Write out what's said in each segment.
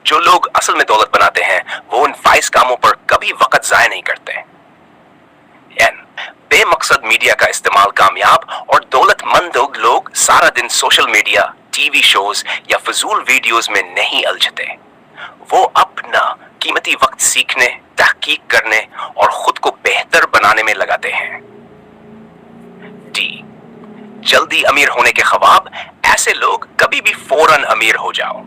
जो लोग असल में दौलत बनाते हैं वो उन फाइज कामों पर कभी वक्त जाया नहीं करते। एन बेमकसद मीडिया का इस्तेमाल कामयाब और दौलतमंद लोग सारा दिन सोशल मीडिया, टीवी शोज या फजूल वीडियोस में नहीं उलझते। वो अपना कीमती वक्त सीखने, तहकीक करने और खुद को बेहतर बनाने में लगाते हैं। डी जल्दी अमीर होने के ख्वाब। ऐसे लोग कभी भी फौरन अमीर हो जाओ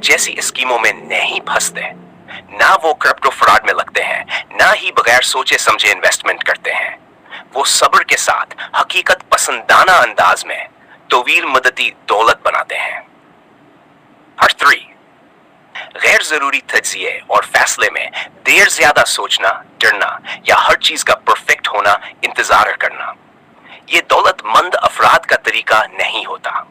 जैसी स्कीमों में नहीं फंसते। ना वो क्रिप्टो फ्रॉड में लगते हैं, ना ही बगैर सोचे समझे इन्वेस्टमेंट करते हैं। वो सब्र के साथ हकीकत पसंदाना अंदाज में तवील मदती दौलत बनाते हैं। नंबर 3, गैर जरूरी तज्जिए और फैसले में देर ज्यादा सोचना, डरना या हर चीज का परफेक्ट होना इंतजार करना। ये दौलतमंद अफराद का तरीका नहीं होता।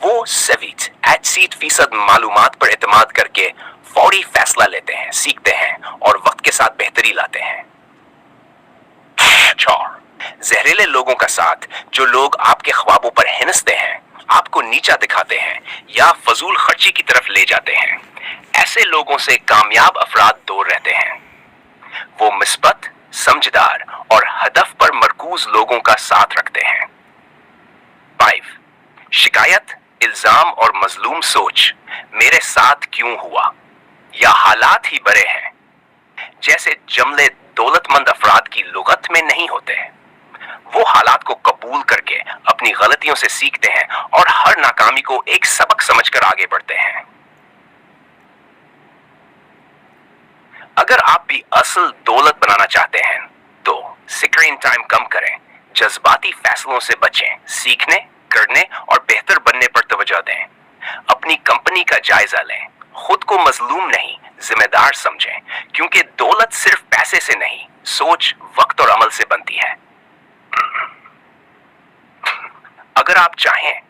वो 80% मालूमात पर एतमाद करके फौरी फैसला लेते हैं, सीखते हैं और वक्त के साथ बेहतरी लाते हैं। 4, जहरीले लोगों का साथ। जो लोग आपके ख्वाबों पर हिनसते हैं, आपको नीचा दिखाते हैं या फजूल खर्ची की तरफ ले जाते हैं, ऐसे लोगों से कामयाब अफराद दूर रहते हैं। वो मिस्बत, समझदार और हदफ पर मरकूज लोगों का साथ रखते हैं। 5, शिकायत, इल्जाम और मजलूम सोच। मेरे साथ क्यों हुआ, या हालात ही बड़े हैं, जैसे जुमले दौलतमंद अफराद की लुगत में नहीं होते। वो हालात को कबूल करके अपनी गलतियों से सीखते हैं और हर नाकामी को एक सबक समझकर आगे बढ़ते हैं। अगर आप भी असल दौलत बनाना चाहते हैं तो स्क्रीन टाइम कम करें, जज्बाती फैसलों से बचें, सीखने, करने और बेहतर बनने पर तवज्जो दें। अपनी कंपनी का जायजा लें, खुद को मजलूम नहीं जिम्मेदार समझें, क्योंकि दौलत सिर्फ पैसे से नहीं, सोच, वक्त और अमल से बनती है। अगर आप चाहें